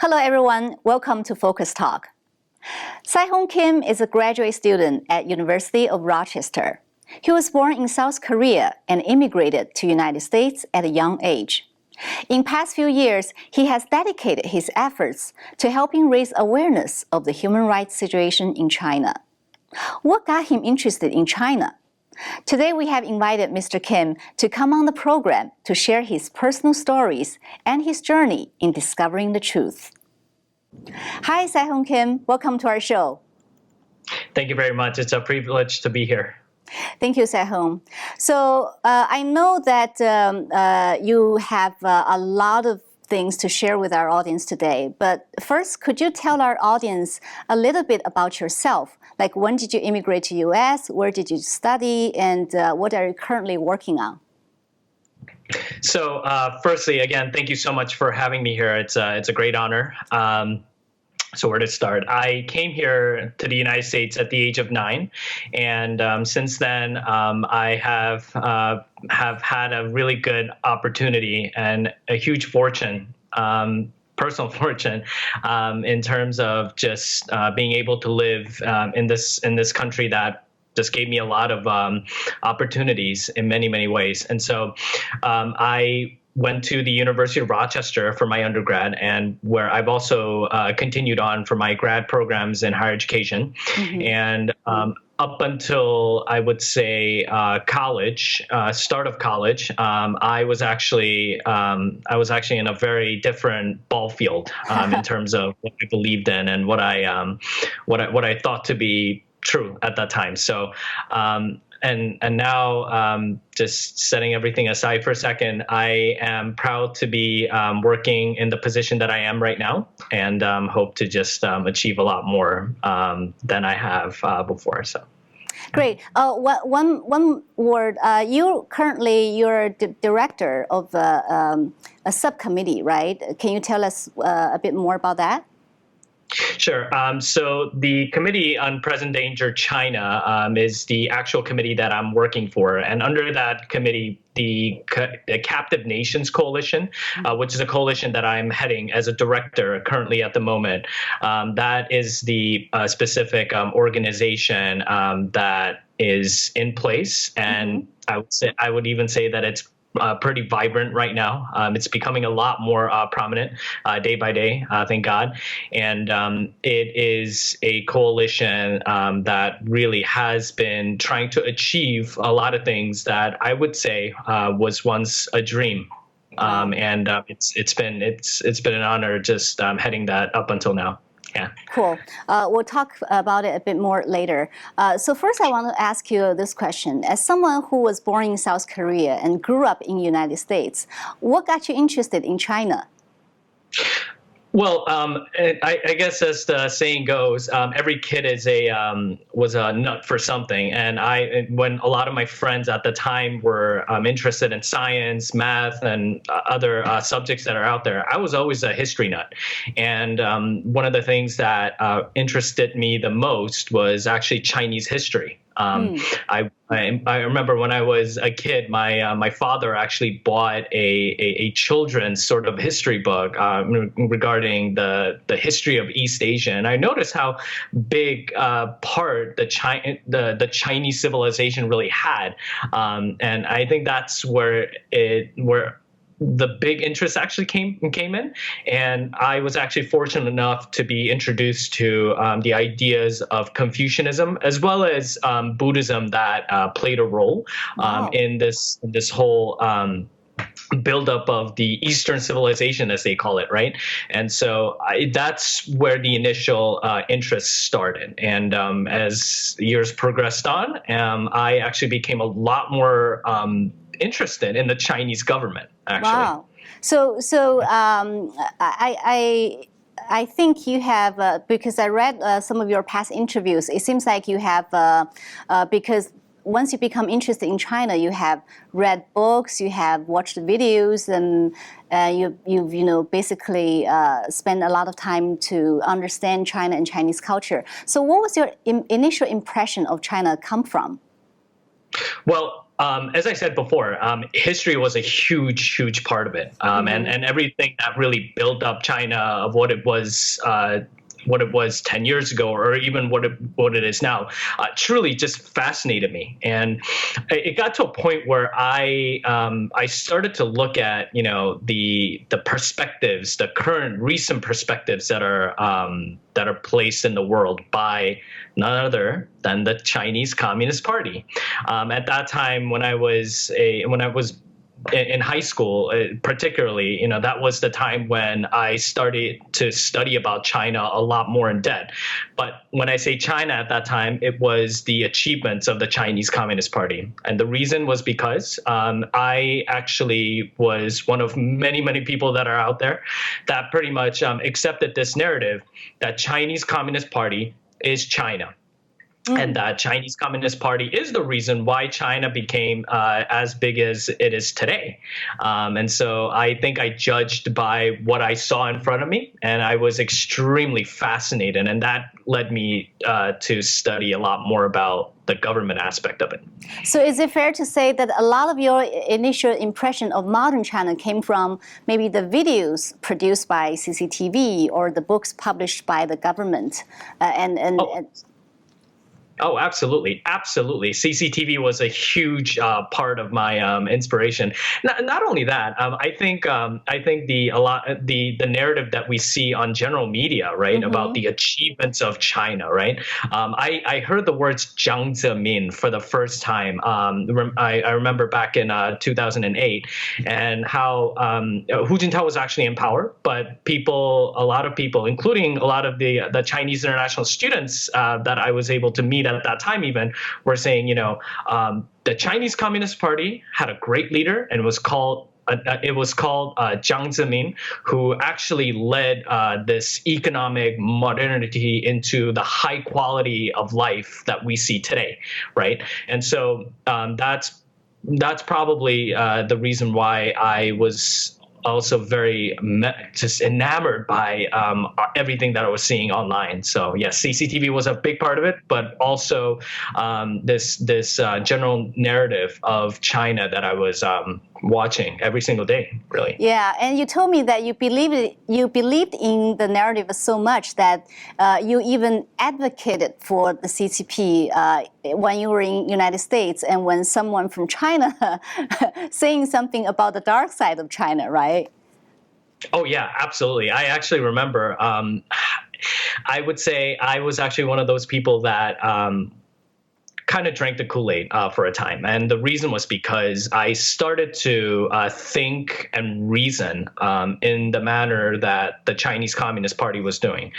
Hello everyone, welcome to Focus Talk. Se-Hong Kim is a graduate student at University of Rochester. He was born in South Korea and immigrated to United States at a young age. In past few years, he has dedicated his efforts to helping raise awareness of the human rights situation in China. What got him interested in China? Today we have invited Mr. Kim to come on the program to share his personal stories and his journey in discovering the truth. Hi, Se-Hong Kim. Welcome to our show. Thank you very much. It's a privilege to be here. Thank you, Se-Hong. So I know that you have a lot of things to share with our audience today. But first, could you tell our audience a little bit about yourself? Like, when did you immigrate to U.S.? Where did you study? And what are you currently working on? So firstly, again, thank you so much for having me here. It's a great honor. So where to start? I came here to the United States at the age of 9, and since then I have had a really good opportunity and a huge fortune, personal fortune, in terms of just being able to live in this country that just gave me a lot of opportunities in many ways. And so I went to the University of Rochester for my undergrad, and where I've also continued on for my grad programs in higher education. Mm-hmm. And up until, I would say, college, start of college, I was actually in a very different ball field in terms of what I believed in and what I thought to be true at that time. So and now, just setting everything aside for a second, I am proud to be working in the position that I am right now, and hope to just achieve a lot more than I have before. So, great. One word. You're the director of a subcommittee, right? Can you tell us a bit more about that? Sure. So the Committee on Present Danger China is the actual committee that I'm working for. And under that committee, the Captive Nations Coalition, which is a coalition that I'm heading as a director currently at the moment, that is the specific organization that is in place. And I would even say that it's pretty vibrant right now. It's becoming a lot more prominent day by day, thank God. And it is a coalition that really has been trying to achieve a lot of things that I would say was once a dream. And it's been an honor just heading that up until now. Yeah. Cool. We'll talk about it a bit more later. So first, I want to ask you this question. As someone who was born in South Korea and grew up in the United States, what got you interested in China? Well, I guess as the saying goes, every kid was a nut for something. And when a lot of my friends at the time were interested in science, math, and other subjects that are out there, I was always a history nut. And one of the things that interested me the most was actually Chinese history. I remember when I was a kid, my father actually bought a children's sort of history book regarding the history of East Asia, and I noticed how big part the Chinese civilization really had, and I think that's where the big interest actually came in. And I was actually fortunate enough to be introduced to the ideas of Confucianism as well as Buddhism that played a role in this whole buildup of the Eastern civilization, as they call it, right? And so that's where the initial interest started. And as years progressed on, I actually became a lot more interested in the Chinese government, actually. Wow. So I think you have, because I read some of your past interviews, it seems like you have, because once you become interested in China, you have read books, you have watched videos, and you've basically spent a lot of time to understand China and Chinese culture. So what was your initial impression of China come from? Well, As I said before, history was a huge part of it, and everything that really built up China of what it was 10 years ago, or even what it is now, truly just fascinated me. And it got to a point where I started to look at, the perspectives, the current recent perspectives that are placed in the world by none other than the Chinese Communist Party. At that time, when I was in high school, particularly, that was the time when I started to study about China a lot more in depth. But when I say China at that time, it was the achievements of the Chinese Communist Party. And the reason was because I actually was one of many people that are out there that pretty much accepted this narrative that Chinese Communist Party is China. And that Chinese Communist Party is the reason why China became as big as it is today. And so I think I judged by what I saw in front of me, and I was extremely fascinated. And that led me to study a lot more about the government aspect of it. So is it fair to say that a lot of your initial impression of modern China came from maybe the videos produced by CCTV or the books published by the government? Oh, absolutely. CCTV was a huge part of my inspiration. Not only that, I think the narrative that we see on general media, right, about the achievements of China, right. I heard the words Jiang Zemin for the first time. I remember back in 2008, and how Hu Jintao was actually in power, but a lot of people, including a lot of the Chinese international students that I was able to meet at that time, even, were saying, the Chinese Communist Party had a great leader, and it was called Jiang Zemin, who actually led this economic modernity into the high quality of life that we see today, right? And so that's probably the reason why I was also very just enamored by everything that I was seeing online. So yes, CCTV was a big part of it, but also this general narrative of China that I was watching every single day, really. Yeah, and you told me that you believed in the narrative so much that you even advocated for the CCP when you were in the United States, and when someone from China saying something about the dark side of China, right? Oh yeah, absolutely. I actually remember. I would say I was actually one of those people that kind of drank the Kool-Aid for a time. And the reason was because I started to think and reason in the manner that the Chinese Communist Party was doing.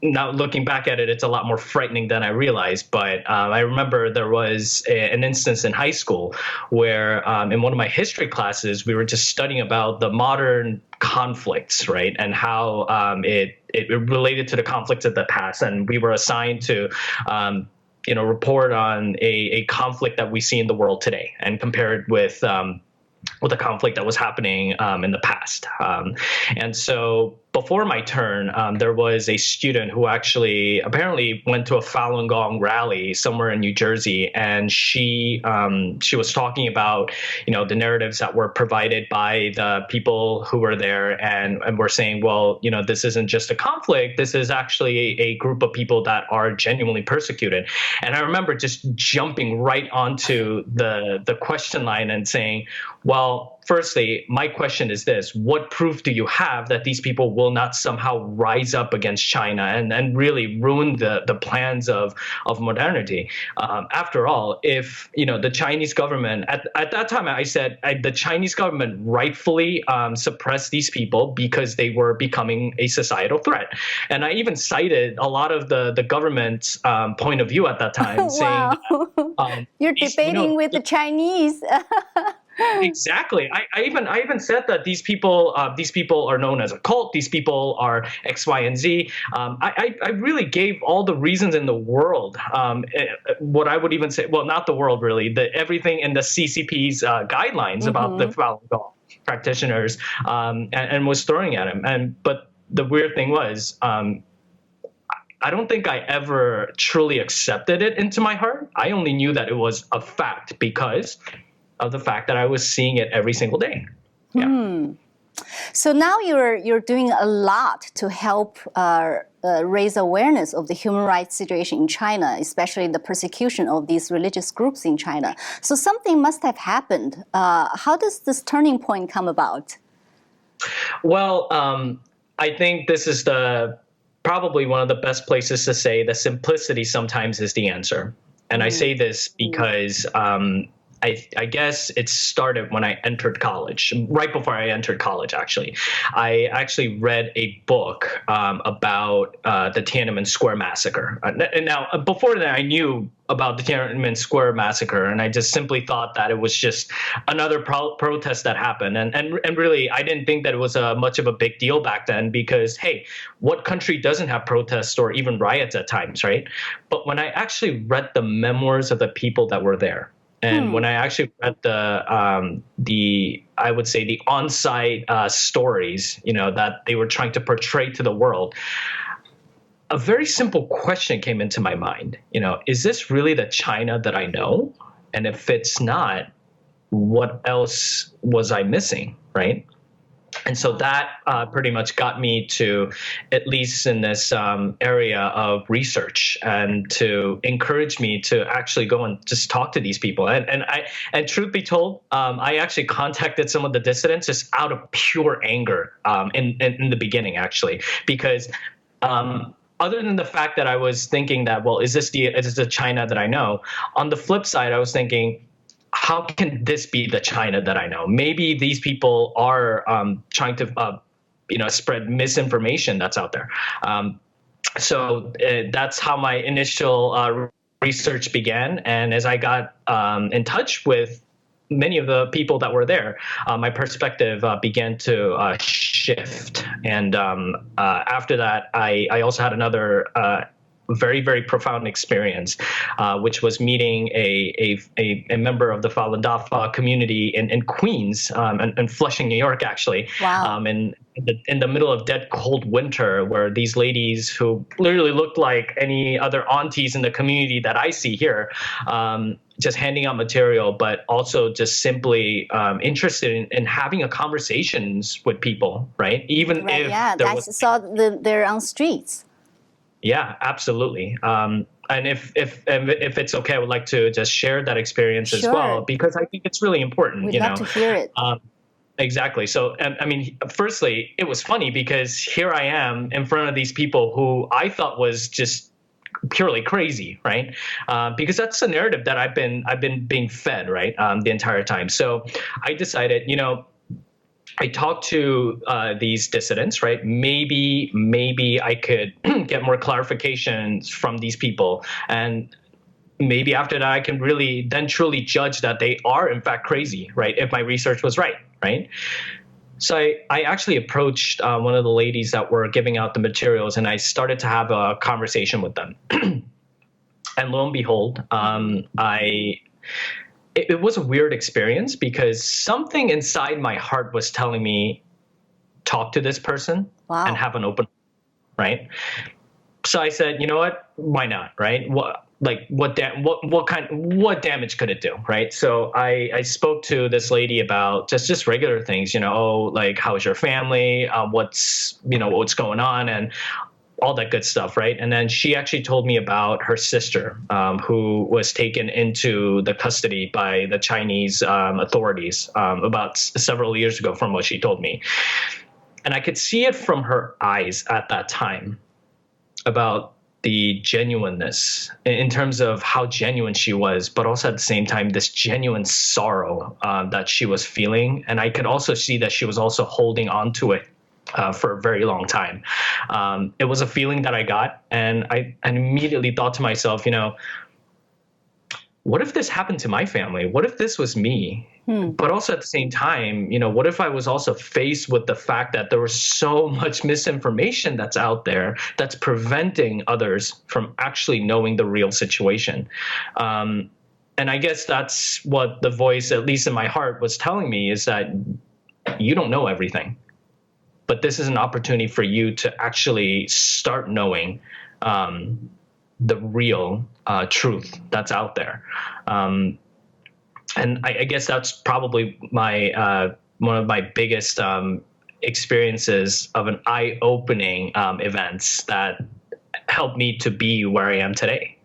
Now, looking back at it, it's a lot more frightening than I realized. But I remember there was an instance in high school where in one of my history classes, we were just studying about the modern conflicts, right? And how it related to the conflicts of the past. And we were assigned to report on a conflict that we see in the world today and compare it with the conflict that was happening in the past. And so before my turn, there was a student who actually apparently went to a Falun Gong rally somewhere in New Jersey, and she was talking about the narratives that were provided by the people who were there, and were saying, well, this isn't just a conflict, this is actually a group of people that are genuinely persecuted. And I remember just jumping right onto the question line and saying, well, firstly, my question is this: what proof do you have that these people will not somehow rise up against China and really ruin the plans of modernity? After all, if the Chinese government at that time, I said the Chinese government rightfully suppressed these people because they were becoming a societal threat. And I even cited a lot of the government's point of view at that time, saying that, you're debating with the Chinese. Exactly. I even said that these people are known as a cult. These people are X, Y, and Z. I really gave all the reasons in the world. What I would even say, well, not the world really, everything in the CCP's guidelines about the Falun Gong practitioners, and was throwing at him. But the weird thing was, I don't think I ever truly accepted it into my heart. I only knew that it was a fact because of the fact that I was seeing it every single day. Yeah. So now you're doing a lot to help raise awareness of the human rights situation in China, especially the persecution of these religious groups in China. So something must have happened. How does this turning point come about? Well, I think this is probably one of the best places to say that simplicity sometimes is the answer. And I say this because I guess it started when I entered college, right before I entered college, actually. I actually read a book about the Tiananmen Square massacre. And now, before that, I knew about the Tiananmen Square massacre, and I just simply thought that it was just another protest that happened. And really, I didn't think that it was much of a big deal back then because, hey, what country doesn't have protests or even riots at times, right? But when I actually read the memoirs of the people that were there, and when I actually read I would say the on-site stories, that they were trying to portray to the world, a very simple question came into my mind. Is this really the China that I know? And if it's not, what else was I missing, right? And so that pretty much got me to, at least in this area of research, and to encourage me to actually go and just talk to these people. And truth be told, I actually contacted some of the dissidents just out of pure anger in the beginning, actually, because other than the fact that I was thinking that, well, is this the China that I know? On the flip side, I was thinking, how can this be the China that I know? Maybe these people are trying to, spread misinformation that's out there. So that's how my initial research began. And as I got in touch with many of the people that were there, my perspective began to shift. And after that, I also had another very, very profound experience, which was meeting a member of the Falun Dafa community in Queens and Flushing, New York, actually. Wow. In the middle of dead cold winter, where these ladies who literally looked like any other aunties in the community that I see here, just handing out material, but also just simply interested in having a conversations with people, right? Even Right, if yeah, I saw they're on streets. Yeah, absolutely. And if it's okay, I would like to just share that experience as well, because I think it's really important. We'd love to hear it. Exactly. So, I mean, firstly, it was funny because here I am in front of these people who I thought was just purely crazy, right? Because that's the narrative that I've been being fed, right, the entire time. So I decided, I talked to these dissidents, right? Maybe I could get more clarifications from these people. And maybe after that, I can really then truly judge that they are, in fact, crazy, right? If my research was right? So I actually approached one of the ladies that were giving out the materials, and I started to have a conversation with them. And lo and behold, it was a weird experience because something inside my heart was telling me, talk to this person and have an open, right? So I said, you know what? Why not, right? What damage could it do, right? So I spoke to this lady about just regular things, like how's your family, what's going on, and all that good stuff, right? And then she actually told me about her sister, who was taken into the custody by the Chinese authorities about several years ago, from what she told me. And I could see it from her eyes at that time about the genuineness in terms of how genuine she was, but also at the same time, this genuine sorrow that she was feeling. And I could also see that she was also holding on to it for a very long time. It was a feeling that I got, and I immediately thought to myself, what if this happened to my family? What if this was me? But also at the same time, what if I was also faced with the fact that there was so much misinformation that's out there that's preventing others from actually knowing the real situation? And I guess that's what the voice, at least in my heart, was telling me, is that you don't know everything. But this is an opportunity for you to actually start knowing the real truth that's out there. And I guess that's probably my one of my biggest experiences of an eye-opening events that helped me to be where I am today.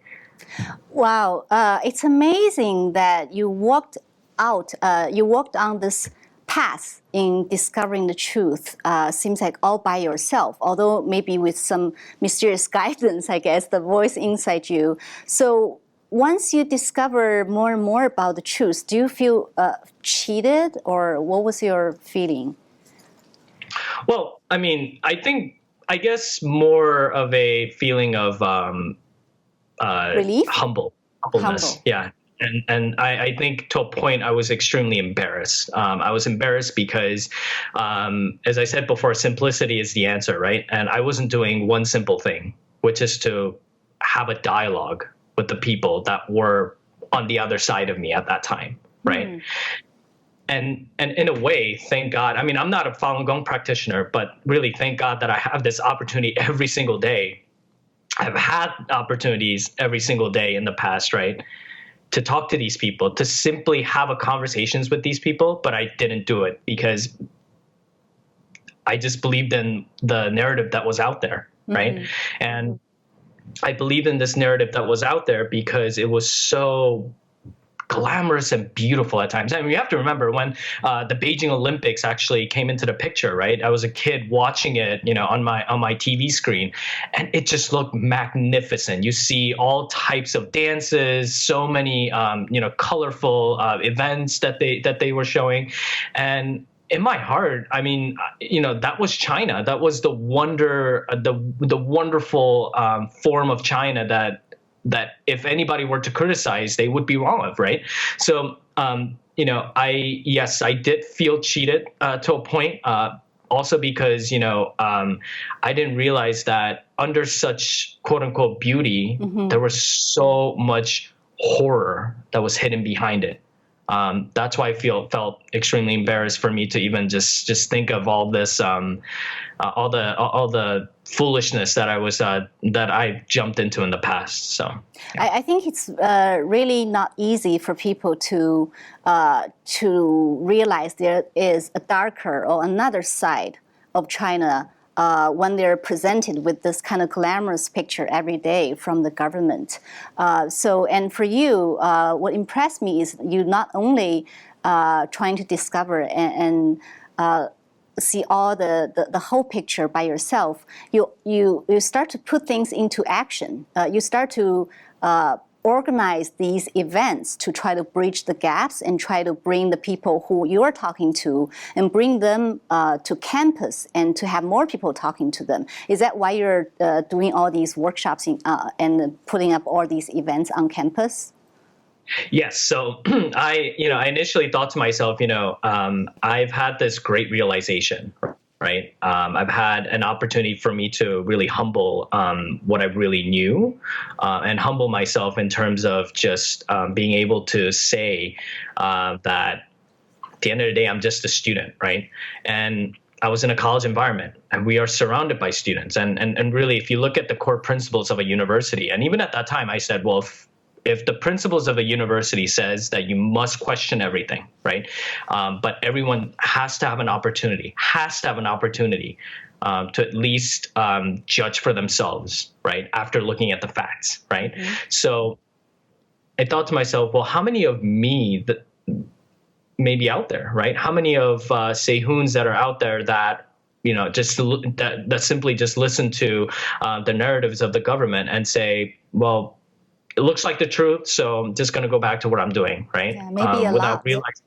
Wow, it's amazing that you walked on this path in discovering the truth. Seems like all by yourself, although maybe with some mysterious guidance, I guess, the voice inside you. So once you discover more and more about the truth, do you feel cheated, or what was your feeling? Well, I mean, I guess more of a feeling of Relief? humbleness. Yeah. And I think to a point I was extremely embarrassed. I was embarrassed because, as I said before, simplicity is the answer, right? And I wasn't doing one simple thing, which is to have a dialogue with the people that were on the other side of me at that time, right? Mm. And in a way, thank God. I mean, I'm not a Falun Gong practitioner, but really thank God that I have this opportunity every single day. I've had opportunities every single day in the past, right, to talk to these people, to simply have a conversations with these people, but I didn't do it because I just believed in the narrative that was out there, right? Mm-hmm. And I believed in this narrative that was out there because it was so glamorous and beautiful at times. I mean, you have to remember when the Beijing Olympics actually came into the picture, right? I was a kid watching it, on my TV screen, and it just looked magnificent. You see all types of dances, so many, colorful events that they were showing, and in my heart, I mean, that was China. That was the wonderful form of China that if anybody were to criticize, they would be wrong of, right? So, I did feel cheated to a point, also because, I didn't realize that under such quote unquote beauty, mm-hmm. there was so much horror that was hidden behind it. That's why I felt extremely embarrassed for me to even just think of all this, all the foolishness that I jumped into in the past. So yeah. I think it's really not easy for people to realize there is a darker or another side of China when they're presented with this kind of glamorous picture every day from the government. And for you, what impressed me is you not only trying to discover and see all the whole picture by yourself, you start to put things into action. You start to organize these events to try to bridge the gaps and try to bring the people who you're talking to and bring them to campus and to have more people talking to them. Is that why you're doing all these workshops and putting up all these events on campus? Yes. So I initially thought to myself, I've had this great realization, right? I've had an opportunity for me to really humble what I really knew and humble myself in terms of just being able to say that at the end of the day, I'm just a student, right? And I was in a college environment and we are surrounded by students. And really, if you look at the core principles of a university, and even at that time, I said, well, if the principles of a university says that you must question everything, right? But everyone has to have an opportunity to at least judge for themselves, right? After looking at the facts, right? Mm-hmm. So I thought to myself, well, how many of me that may be out there, right? How many of Sehun's that are out there that that simply just listen to the narratives of the government and say, well, it looks like the truth, so I'm just going to go back to what I'm doing, right? Yeah, maybe without realizing,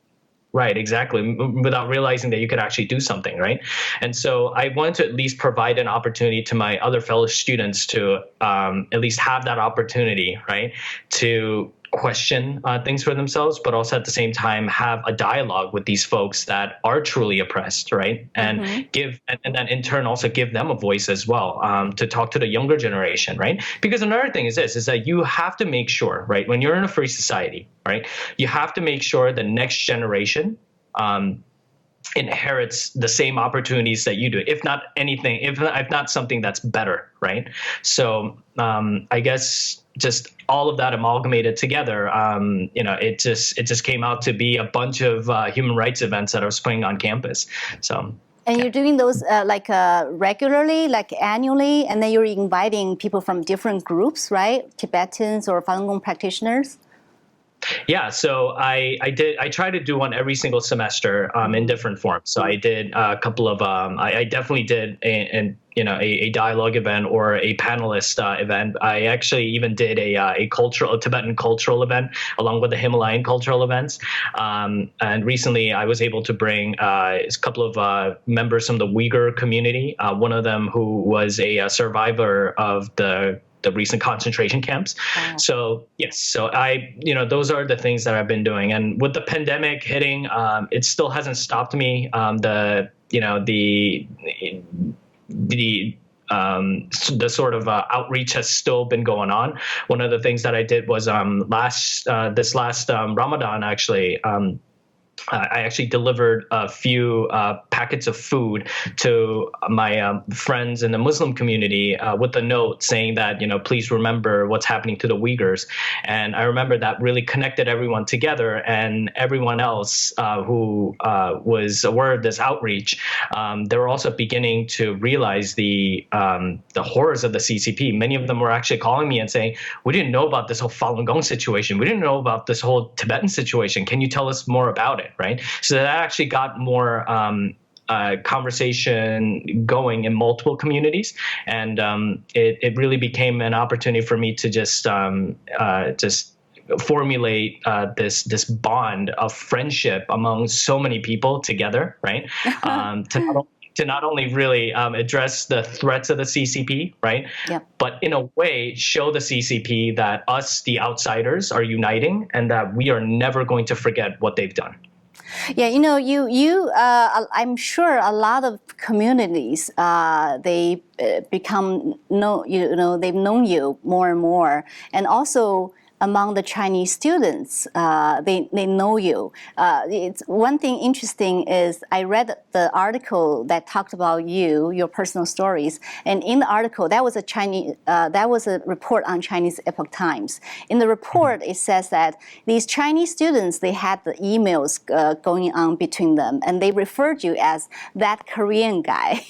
right, exactly, without realizing that you could actually do something, right? And so I wanted to at least provide an opportunity to my other fellow students to at least have that opportunity, right, to question things for themselves, but also at the same time have a dialogue with these folks that are truly oppressed, right? And mm-hmm. and then in turn also give them a voice as well, to talk to the younger generation, right? Because another thing is that you have to make sure, right, when you're in a free society, right, you have to make sure the next generation inherits the same opportunities that you do, if not anything, if not something that's better, right? So I guess just all of that amalgamated together, it just came out to be a bunch of human rights events that I was putting on campus. So. And you're doing those regularly, like annually, and then you're inviting people from different groups, right? Tibetans or Falun Gong practitioners. Yeah, so I try to do one every single semester in different forms. So I did a couple of I definitely did a dialogue event or a panelist event. I actually even did a Tibetan cultural event along with the Himalayan cultural events. And recently I was able to bring a couple of members from the Uyghur community. One of them who was a survivor of the recent concentration camps. Wow. So yes, so those are the things that I've been doing. And with the pandemic hitting, it still hasn't stopped me. The sort of outreach has still been going on. One of the things that I did was this last Ramadan, actually, I actually delivered a few packets of food to my friends in the Muslim community with a note saying that, please remember what's happening to the Uyghurs. And I remember that really connected everyone together, and everyone else who was aware of this outreach, they were also beginning to realize the horrors of the CCP. Many of them were actually calling me and saying, we didn't know about this whole Falun Gong situation. We didn't know about this whole Tibetan situation. Can you tell us more about it? Right. So that actually got more conversation going in multiple communities. And it really became an opportunity for me to just formulate this bond of friendship among so many people together. Right. To not only really address the threats of the CCP, right? Yep. But in a way, show the CCP that us, the outsiders, are uniting, and that we are never going to forget what they've done. Yeah, I'm sure a lot of communities they become they've known you more and more, and also among the Chinese students, they know you. It's one thing interesting is I read the article that talked about your personal stories, and in the article that was a report on Chinese Epoch Times. In the report, it says that these Chinese students, they had the emails going on between them, and they referred you as that Korean guy.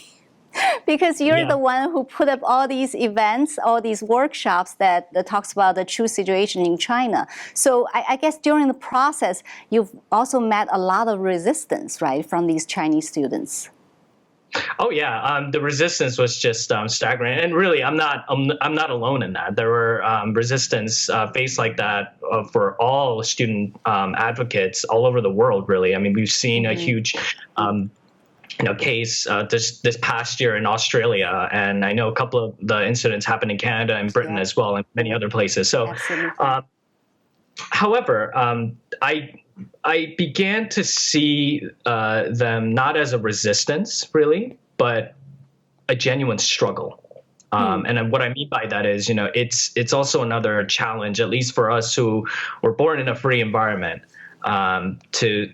Because you're the one who put up all these events, all these workshops that talks about the true situation in China. So I guess during the process, you've also met a lot of resistance, right, from these Chinese students. Oh yeah, the resistance was just staggering, and really, I'm not alone in that. There were resistance faced like that for all student advocates all over the world. Really, I mean, we've seen a huge. Case this past year in Australia, and I know a couple of the incidents happened in Canada and Britain as well, and many other places. So, however, I began to see them not as a resistance, really, but a genuine struggle. And what I mean by that is, it's also another challenge, at least for us who were born in a free environment, to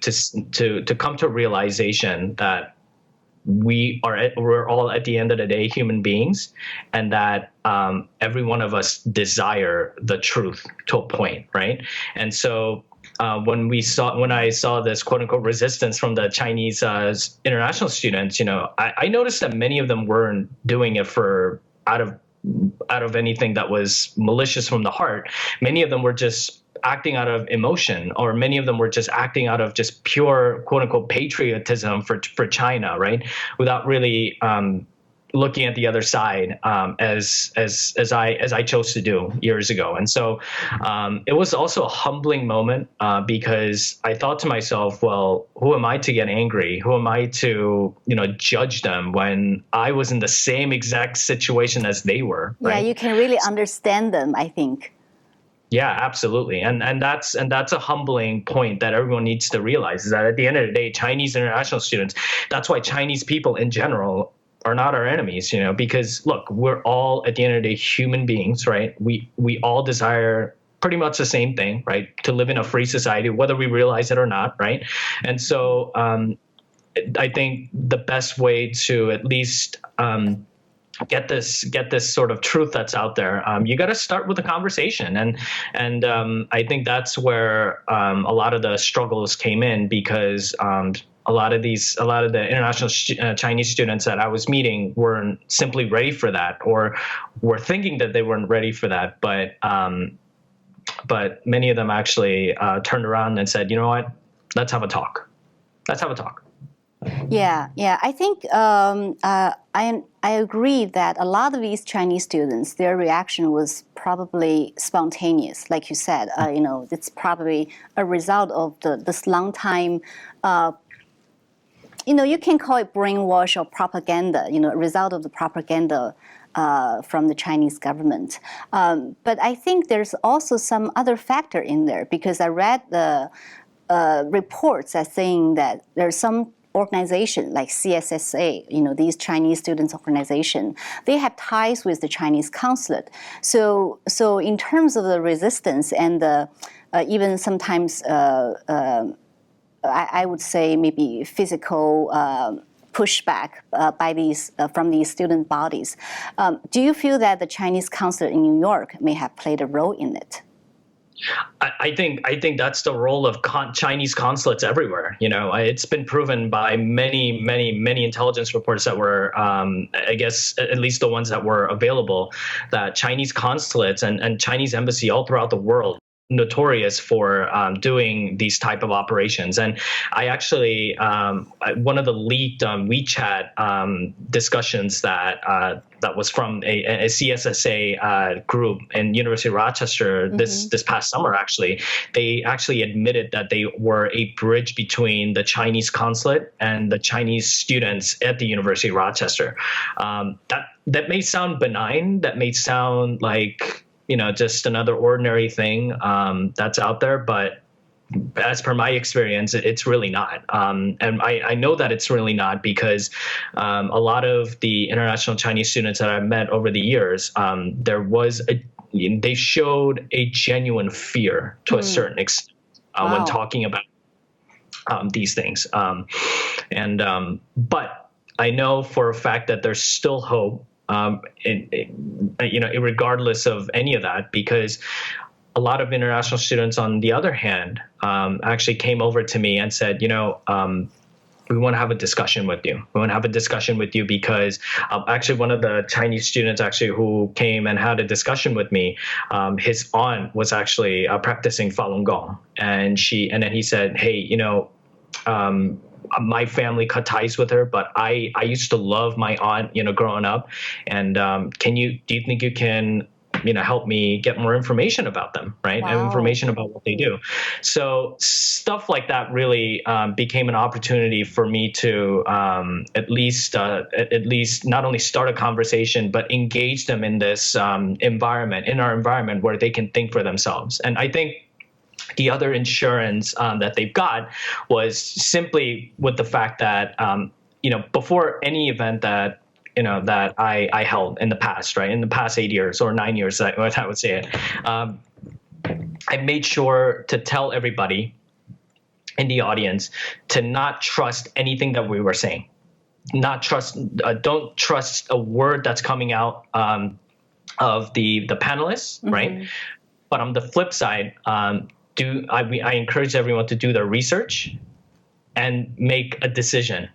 come to a realization that we're all at the end of the day human beings, and that every one of us desire the truth to a point, right? And so when I saw this quote unquote resistance from the Chinese international students, I noticed that many of them weren't doing it out of anything that was malicious from the heart. Many of them were just acting out of emotion, or many of them were just acting out of just pure quote unquote patriotism for China, right? Without really looking at the other side, as I chose to do years ago. And so it was also a humbling moment because I thought to myself, well, who am I to get angry? Who am I to judge them when I was in the same exact situation as they were? Right? Yeah, you can really understand them, I think. Yeah, absolutely. And that's a humbling point that everyone needs to realize, is that at the end of the day, Chinese international students, that's why Chinese people in general are not our enemies, because look, we're all at the end of the day human beings, right? We all desire pretty much the same thing, right? To live in a free society, whether we realize it or not, right? And so I think the best way to at least get this sort of truth that's out there, you got to start with a conversation, and I think that's where a lot of the struggles came in, because a lot of the international Chinese students that I was meeting weren't simply ready for that, or were thinking that they weren't ready for that, but many of them actually turned around and said, you know what, let's have a talk. Yeah. I think I agree that a lot of these Chinese students, their reaction was probably spontaneous, like you said. It's probably a result of this long time. You can call it brainwash or propaganda. A result of the propaganda from the Chinese government. But I think there's also some other factor in there, because I read the reports that saying that there's some organization like CSSA, these Chinese students organization, they have ties with the Chinese consulate. So in terms of the resistance and even sometimes I would say maybe physical pushback from these student bodies. Do you feel that the Chinese consulate in New York may have played a role in it? I think that's the role of Chinese consulates everywhere. It's been proven by many intelligence reports that were, I guess, at least the ones that were available, that Chinese consulates and Chinese embassy all throughout the world notorious for doing these type of operations. And I actually, one of the leaked WeChat discussions that was from a CSSA group in University of Rochester this past summer, actually, they actually admitted that they were a bridge between the Chinese consulate and the Chinese students at the University of Rochester. That may sound benign, that may sound like just another ordinary thing that's out there. But as per my experience, it's really not. And I know that it's really not, because a lot of the international Chinese students that I've met over the years, they showed a genuine fear to a certain extent when talking about these things. But I know for a fact that there's still hope. Regardless of any of that, because a lot of international students, on the other hand, actually came over to me and said, we want to have a discussion with you. We want to have a discussion with you because actually one of the Chinese students who came and had a discussion with me, his aunt was actually practicing Falun Gong, and then he said, hey, my family cut ties with her, but I used to love my aunt, growing up. And do you think you can, help me get more information about them, right? Wow. Information about what they do. So stuff like that really became an opportunity for me to at least not only start a conversation, but engage them in this environment, in our environment, where they can think for themselves. And I think the other insurance that they've got was simply with the fact that, before any event that I held in the past, right, in the past 8 years or 9 years, I would say it, I made sure to tell everybody in the audience to not trust anything that we were saying, don't trust a word that's coming out of the panelists, right? But on the flip side, I encourage everyone to do their research and make a decision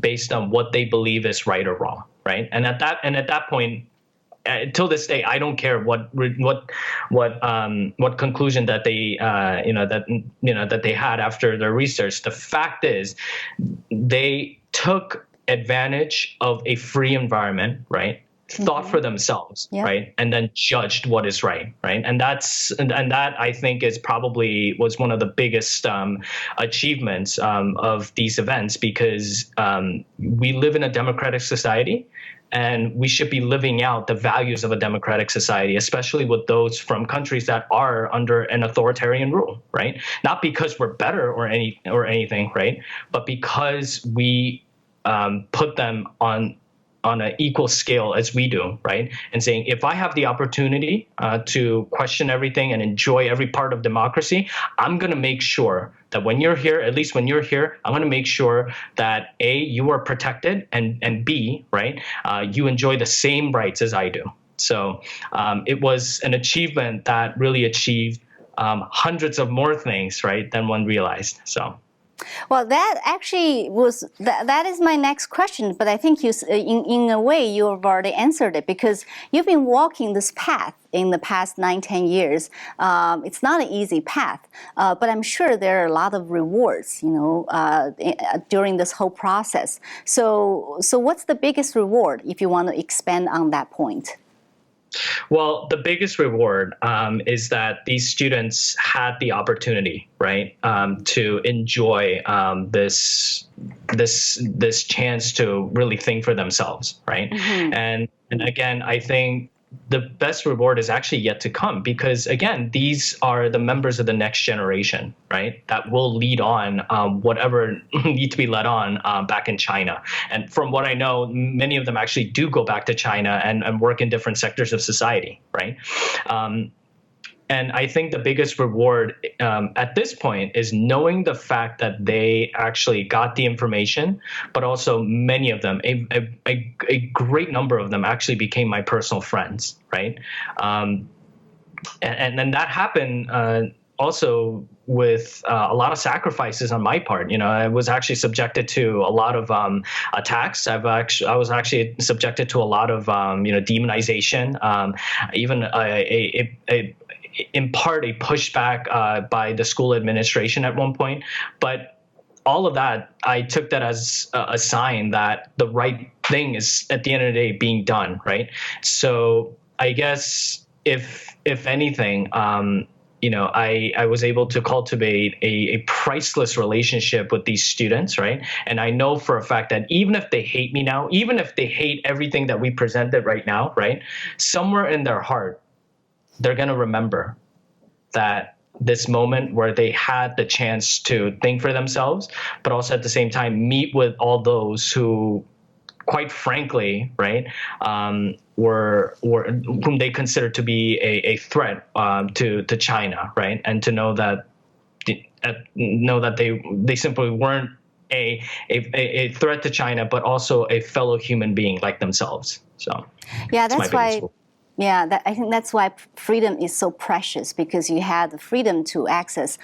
based on what they believe is right or wrong, right? And at that point, till this day, I don't care what conclusion that they that they had after their research. The fact is, they took advantage of a free environment, right? Thought for themselves, right, and then judged what is right, and that I think was one of the biggest achievements of these events, because we live in a democratic society, and we should be living out the values of a democratic society, especially with those from countries that are under an authoritarian rule, right? Not because we're better or anything, right, but because we put them on on an equal scale as we do, right? And saying, if I have the opportunity to question everything and enjoy every part of democracy, I'm going to make sure that when you're here, at least when you're here, I'm going to make sure that A, you are protected, and B, right, you enjoy the same rights as I do. So it was an achievement that really achieved hundreds of more things, right, than one realized. So. Well, that actually was that is my next question, but I think you, in a way, you have already answered it, because you've been walking this path in the past 9-10 years. It's not an easy path, but I'm sure there are a lot of rewards, during this whole process. So what's the biggest reward, if you want to expand on that point? Well, the biggest reward is that these students had the opportunity, right, to enjoy this chance to really think for themselves, right? Mm-hmm. And again, I think the best reward is actually yet to come, because again, these are the members of the next generation, right, that will lead on whatever need to be led on back in China. And from what I know, many of them actually do go back to China and work in different sectors of society, right? And I think the biggest reward at this point is knowing the fact that they actually got the information, but also many of them, a great number of them actually became my personal friends, right? And then that happened also with a lot of sacrifices on my part. I was actually subjected to a lot of attacks. I was actually subjected to a lot of demonization, even in part a pushback by the school administration at one point. But all of that, I took that as a sign that the right thing is, at the end of the day, being done, right? So I guess if anything, I was able to cultivate a priceless relationship with these students, right? And I know for a fact that even if they hate me now, even if they hate everything that we presented right now, right, somewhere in their heart, they're going to remember that this moment where they had the chance to think for themselves, but also at the same time meet with all those who, quite frankly, right, were whom they considered to be a threat to China, right, and to know that they simply weren't a threat to China, but also a fellow human being like themselves. So yeah, that's why. Yeah, I think that's why freedom is so precious, because you had the freedom to access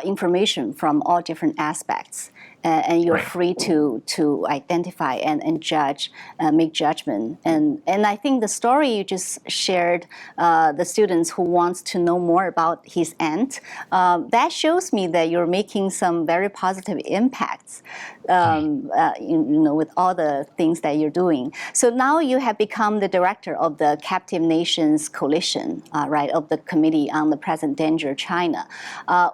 information from all different aspects, and you're free to identify and judge, make judgment. And I think the story you just shared, the students who wants to know more about his aunt, that shows me that you're making some very positive impacts, with all the things that you're doing. So now you have become the director of the Captive Nations Coalition, right, of the Committee on the Present Danger China.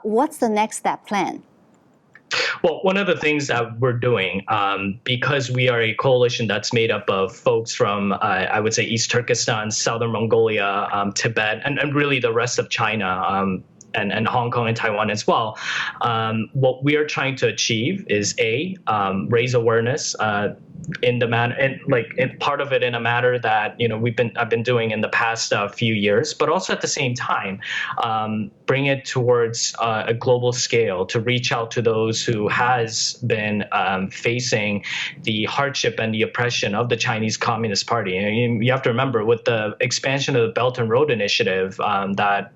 What's the next step plan? Well, one of the things that we're doing, because we are a coalition that's made up of folks from, I would say, East Turkestan, Southern Mongolia, Tibet, and really the rest of China, and Hong Kong and Taiwan as well. What we are trying to achieve is raise awareness in the manner, and part of it in a manner that I've been doing in the past few years, but also at the same time bring it towards a global scale to reach out to those who has been facing the hardship and the oppression of the Chinese Communist Party. And you have to remember, with the expansion of the Belt and Road Initiative that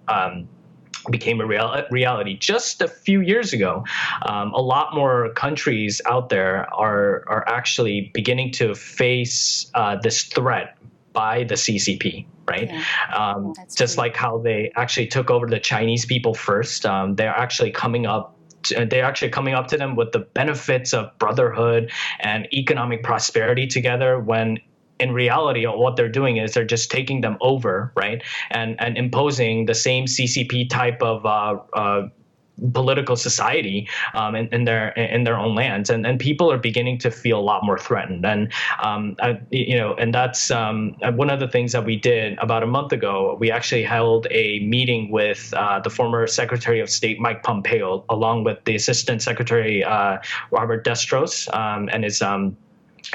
became a reality just a few years ago, a lot more countries out there are actually beginning to face this threat by the CCP, right? Yeah, just like how they actually took over the Chinese people first. They're actually coming up to them with the benefits of brotherhood and economic prosperity together, when in reality, what they're doing is they're just taking them over, right, and imposing the same CCP type of political society in their own lands, and people are beginning to feel a lot more threatened. And and that's one of the things that we did about a month ago. We actually held a meeting with the former Secretary of State Mike Pompeo, along with the Assistant Secretary Robert Destros and his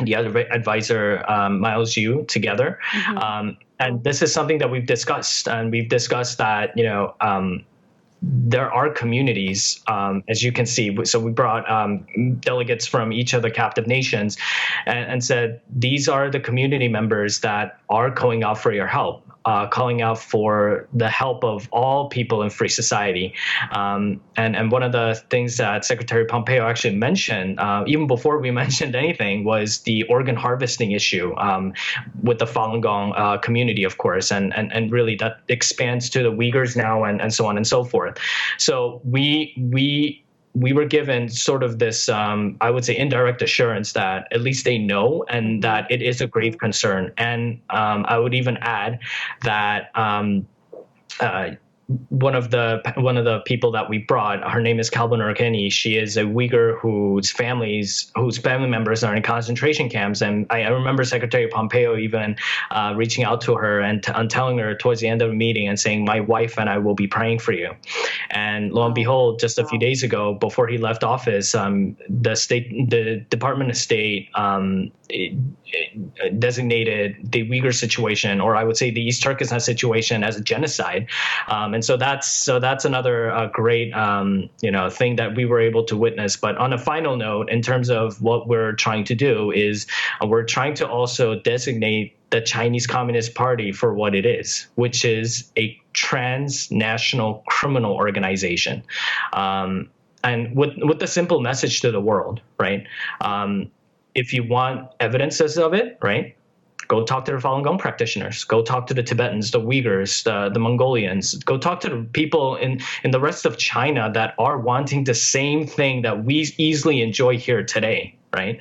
the other advisor, Miles Yu, together. And this is something that we've discussed, and we've discussed that, there are communities, as you can see. So we brought delegates from each of the captive nations and said, these are the community members that are calling out for your help. Calling out for the help of all people in free society. And one of the things that Secretary Pompeo actually mentioned, even before we mentioned anything, was the organ harvesting issue with the Falun Gong community, of course, and really that expands to the Uyghurs now and so on and so forth. So we were given sort of this, I would say, indirect assurance that at least they know and that it is a grave concern. And I would even add that one of the people that we brought, her name is Kalbun Urkeni. She is a Uyghur whose family members are in concentration camps. And I remember Secretary Pompeo even reaching out to her and telling her towards the end of the meeting and saying, my wife and I will be praying for you. And lo and behold, just a few days ago, before he left office, the Department of State designated the Uyghur situation, or I would say the East Turkestan situation, as a genocide. And so that's another great thing that we were able to witness. But on a final note, in terms of what we're trying to do, is we're trying to also designate the Chinese Communist Party for what it is, which is a transnational criminal organization, and with the simple message to the world, right? If you want evidences of it, right, go talk to the Falun Gong practitioners. Go talk to the Tibetans, the Uyghurs, the Mongolians. Go talk to the people in the rest of China that are wanting the same thing that we easily enjoy here today, right?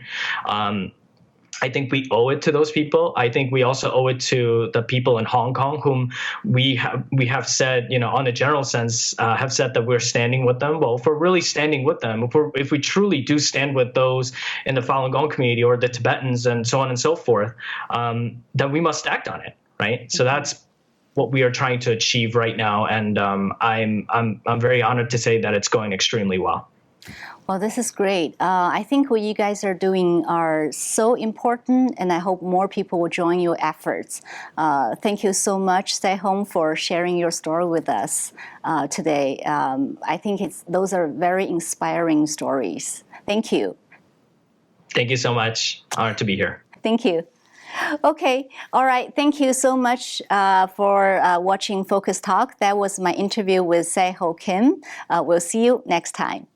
I think we owe it to those people. I think we also owe it to the people in Hong Kong, whom we have said, on a general sense, have said that we're standing with them. Well, if we're really standing with them, if we truly do stand with those in the Falun Gong community or the Tibetans and so on and so forth, then we must act on it, right? So that's what we are trying to achieve right now, and I'm very honored to say that it's going extremely well. Well, this is great. I think what you guys are doing are so important, and I hope more people will join your efforts. Thank you so much, Se-Hong, for sharing your story with us today. I think those are very inspiring stories. Thank you. Thank you so much. Honored to be here. Thank you. Okay. All right. Thank you so much for watching Focus Talk. That was my interview with Se-Hong Kim. We'll see you next time.